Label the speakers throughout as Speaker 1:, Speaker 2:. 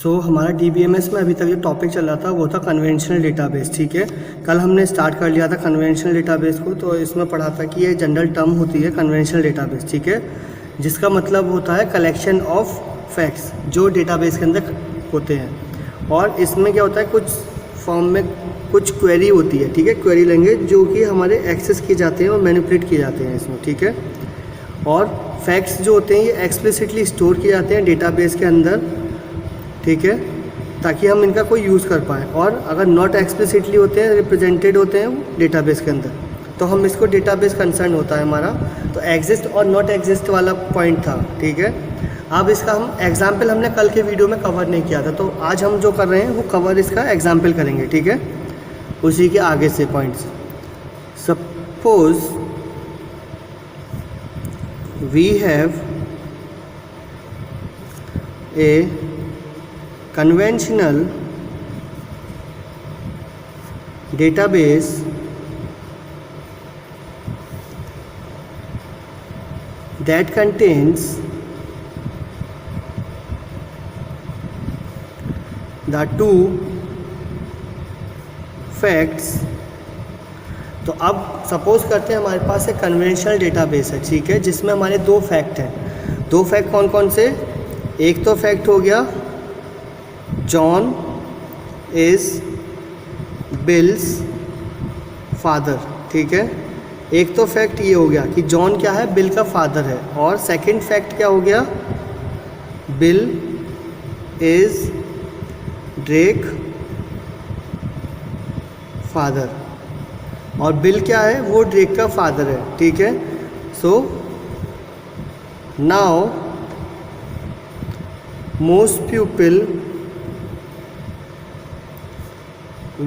Speaker 1: हमारा DBMS में अभी तक जो टॉपिक चल रहा था वो था कन्वेंशनल डेटाबेस। ठीक है, कल हमने स्टार्ट कर लिया था कन्वेंशनल डेटाबेस को। तो इसमें पढ़ा था कि ये जनरल टर्म होती है कन्वेंशनल डेटाबेस, ठीक है, जिसका मतलब होता है कलेक्शन ऑफ फैक्ट्स जो डेटाबेस के अंदर होते हैं। और इसमें क्या होता है, कुछ फॉर्म में कुछ क्वेरी होती है, ठीक है, क्वेरी लैंग्वेज जो कि हमारे एक्सेस किए जाते हैं और मैनिपुलेट किए जाते हैं इसमें, ठीक है। और फैक्ट्स जो होते हैं ये एक्सप्लिसिटली स्टोर किए जाते हैं डेटाबेस के अंदर, ठीक है, ताकि हम इनका कोई यूज़ कर पाएँ। और अगर नॉट एक्सप्लिसिटली होते हैं, रिप्रेजेंटेड होते हैं डेटाबेस के अंदर, तो हम इसको डेटाबेस कंसर्न होता है हमारा। तो एग्जिस्ट और नॉट एग्जिस्ट वाला पॉइंट था, ठीक है। अब इसका हम एग्जाम्पल हमने कल के वीडियो में कवर नहीं किया था, तो आज हम जो कर रहे हैं वो कवर इसका एग्जाम्पल करेंगे, ठीक है, उसी के आगे से points. Suppose we have a conventional database that contains the two facts। तो अब सपोज करते हैं हमारे पास एक कन्वेंशनल डेटाबेस है, ठीक है, जिसमें हमारे दो फैक्ट हैं। दो फैक्ट कौन कौन से? एक तो फैक्ट हो गया जॉन इज़ बिल्स फादर, ठीक है। एक तो फैक्ट ये हो गया कि जॉन क्या है, बिल का फादर है। और सेकंड फैक्ट क्या हो गया, बिल इज़ ड्रेक फादर। और बिल क्या है, वो ड्रेक का फादर है, ठीक है। So now most people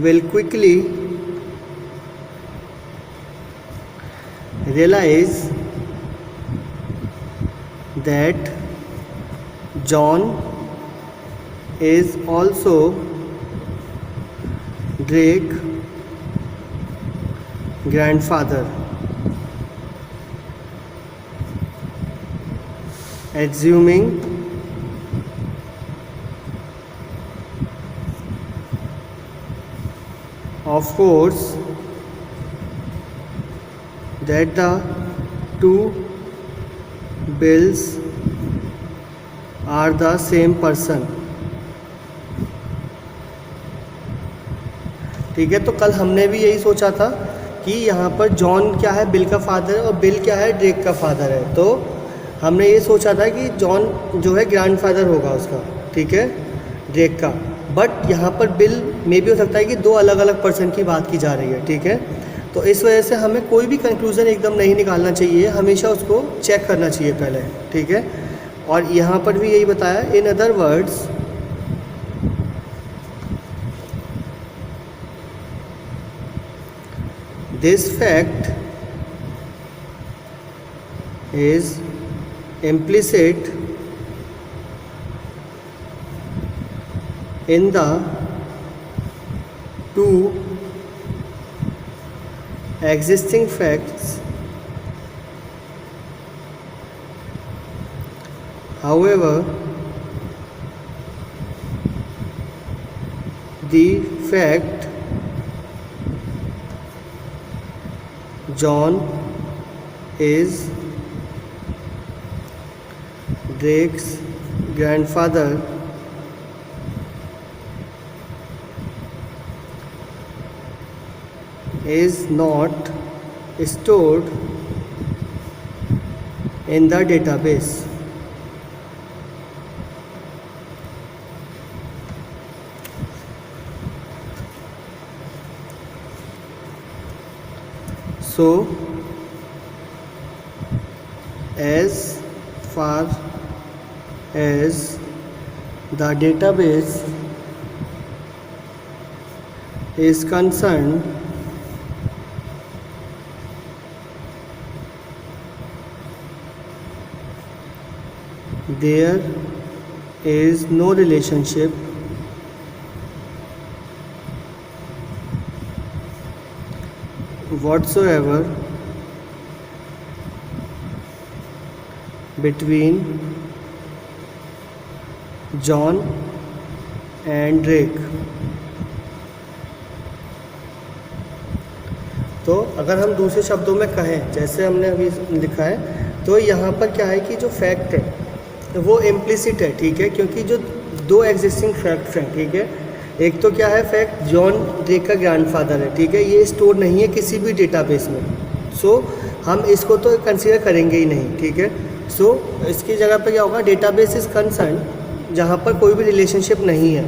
Speaker 1: will quickly realize that John is also Drake's grandfather, assuming of course that the two bills are the same person, ठीक है। तो कल हमने भी यही सोचा था कि यहाँ पर जॉन क्या है, बिल का फादर है, और बिल क्या है, ड्रेक का फादर है। तो हमने ये सोचा था कि जॉन जो है ग्रैंडफादर होगा उसका, ठीक है, ड्रेक का। बट यहाँ पर बिल में भी हो सकता है कि दो अलग अलग पर्सन की बात की जा रही है, ठीक है। तो इस वजह से हमें कोई भी कंक्लूज़न एकदम नहीं निकालना चाहिए, हमेशा उसको चेक करना चाहिए पहले, ठीक है। और यहाँ पर भी यही बताया, in other words this fact is implicit in the two existing facts. However, the fact John is Drake's grandfather is not stored in the database. So, as far as the database is concerned, there is no relationship whatsoever between John and Drake. तो अगर हम दूसरे शब्दों में कहें, जैसे हमने अभी लिखा है, तो यहाँ पर क्या है कि जो फैक्ट है वो इम्प्लिसिट है, ठीक है, क्योंकि जो दो एग्जिस्टिंग फैक्ट्स हैं, ठीक है, एक तो क्या है फैक्ट जॉन ड्रेक का ग्रैंडफादर है, ठीक है, ये स्टोर नहीं है किसी भी डेटाबेस में, सो हम इसको तो कंसीडर करेंगे ही नहीं, ठीक है। सो इसकी जगह पे क्या होगा, डेटाबेस इज़ कंसर्न जहाँ पर कोई भी रिलेशनशिप नहीं है,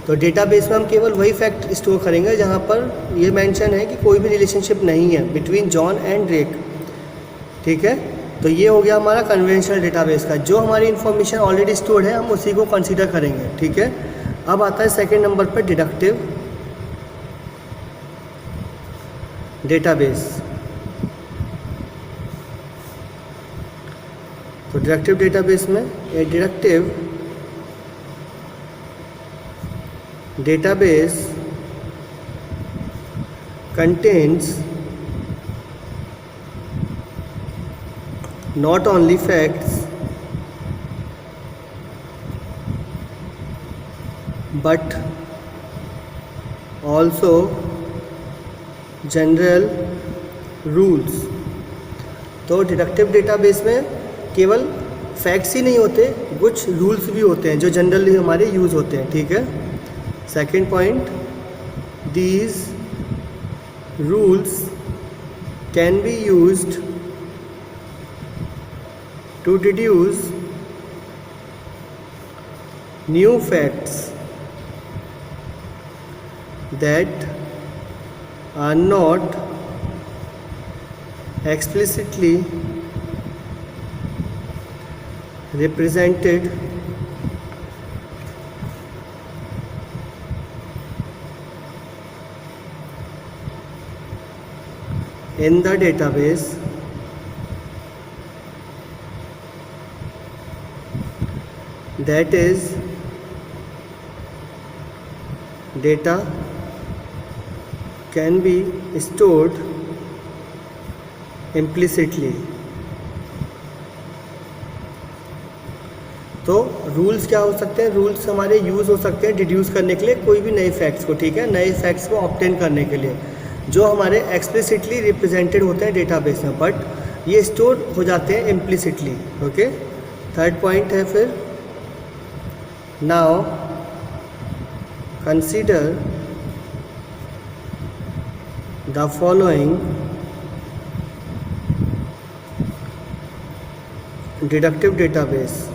Speaker 1: तो डेटाबेस में हम केवल वही फैक्ट स्टोर करेंगे जहाँ पर ये मेंशन है कि कोई भी रिलेशनशिप नहीं है बिटवीन जॉन एंड ड्रेक, ठीक है। तो ये हो गया हमारा कन्वेंशनल डेटाबेस का, जो हमारी इन्फॉर्मेशन ऑलरेडी स्टोर्ड है हम उसी को कंसीडर करेंगे, ठीक है। अब आता है सेकेंड नंबर पर डिडक्टिव डेटाबेस। तो डिडक्टिव डेटाबेस में ए deductive database contains not only facts but also general rules। तो डिडक्टिव डेटाबेस में केवल फैक्ट्स ही नहीं होते, कुछ रूल्स भी होते हैं जो जनरली हमारे यूज़ होते हैं, ठीक है। Second point, these rules can be used to deduce new facts that are not explicitly represented in the database, that is, data can be stored implicitly। तो रूल्स क्या हो सकते हैं, रूल्स हमारे यूज़ हो सकते हैं डिड्यूस करने के लिए कोई भी नए फैक्ट्स को, ठीक है, नए फैक्ट्स को ऑब्टेन करने के लिए, जो हमारे एक्सप्लिसिटली रिप्रेजेंटेड होते हैं डेटाबेस में, बट ये स्टोर हो जाते हैं इम्प्लिसिटली, ओके। थर्ड पॉइंट है फिर, now consider the following deductive database.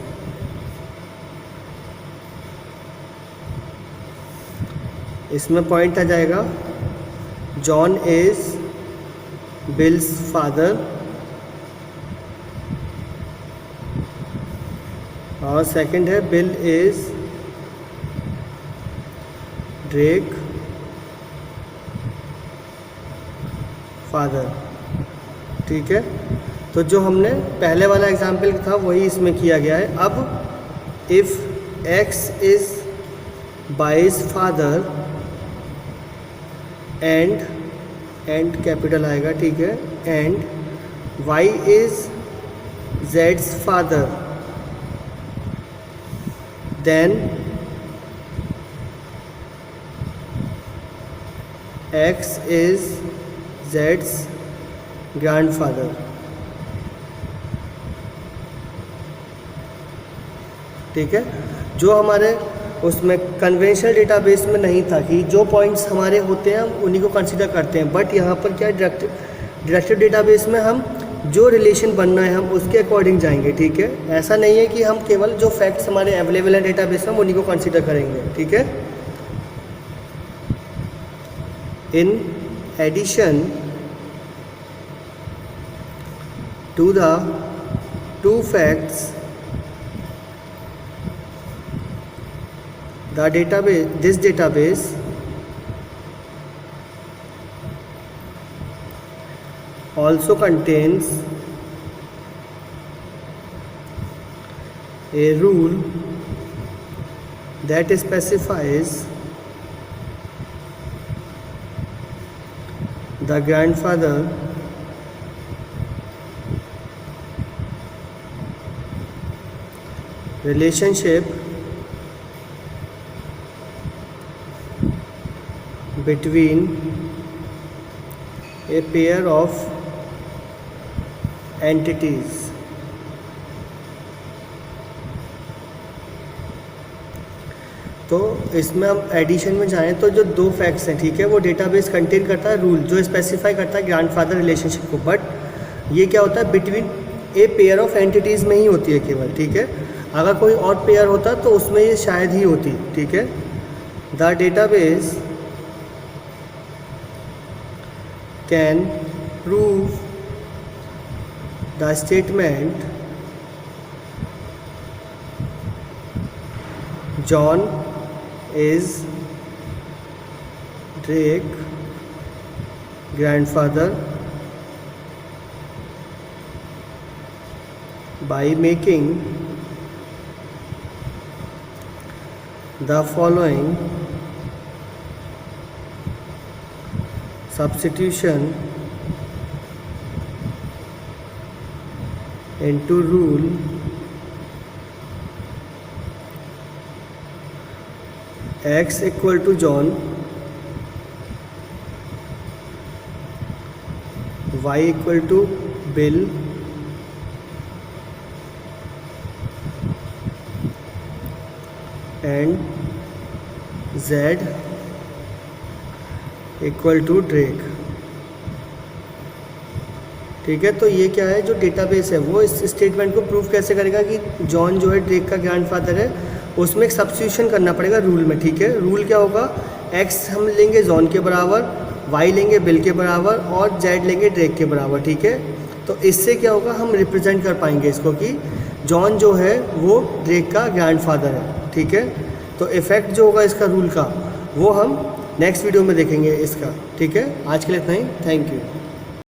Speaker 1: इसमें पॉइंट आ जाएगा, जॉन इज बिल्स फादर, और सेकंड है बिल इज ड्रेक फादर, ठीक है। तो जो हमने पहले वाला एग्जाम्पल था वही इसमें किया गया है। अब if x is buys father and capital आएगा, ठीक है, and Y is Jades father, then x is Jades grandfather, ठीक है। जो हमारे उसमें कन्वेंशनल डेटाबेस में नहीं था कि जो पॉइंट्स हमारे होते हैं हम उन्हीं को कंसीडर करते हैं, बट यहाँ पर क्या डायरेक्टिव डेटाबेस में हम जो रिलेशन बनना है हम उसके अकॉर्डिंग जाएंगे, ठीक है। ऐसा नहीं है कि हम केवल जो फैक्ट्स हमारे अवेलेबल हैं डेटाबेस में हम उन्हीं को कंसीडर करेंगे, ठीक है। In addition to the two facts, this database also contains a rule that specifies the grandfather relationship between a pair of entities. तो इसमें हम एडिशन में जाएं तो जो दो फैक्ट्स हैं, ठीक है, वो डेटाबेस कंटेन करता है रूल जो स्पेसिफाई करता है ग्रैंडफादर रिलेशनशिप को, बट ये क्या होता है between a pair of entities में ही होती है केवल, ठीक है। अगर कोई और पेयर होता तो उसमें ये शायद ही होती, ठीक है। The database can prove the statement John is Drake grandfather by making the following substitution into rule x equal to John, y equal to Bill, and z equal to Drake, ठीक है। तो ये क्या है, जो डेटाबेस है वो इस स्टेटमेंट को प्रूव कैसे करेगा कि जॉन जो है ड्रेक का ग्रैंडफादर है, उसमें एक सब्स्टिट्यूशन करना पड़ेगा रूल में, ठीक है। रूल क्या होगा, x हम लेंगे जॉन के बराबर, y लेंगे बिल के बराबर और z लेंगे ड्रेक के बराबर, ठीक है। तो इससे क्या होगा, हम रिप्रेजेंट कर पाएंगे इसको कि जॉन जो है वो ड्रेक का ग्रैंडफादर है, ठीक है। तो इफ़ेक्ट जो होगा इसका रूल का वो हम नेक्स्ट वीडियो में देखेंगे इसका, ठीक है। आज के लिए इतना ही, थैंक यू।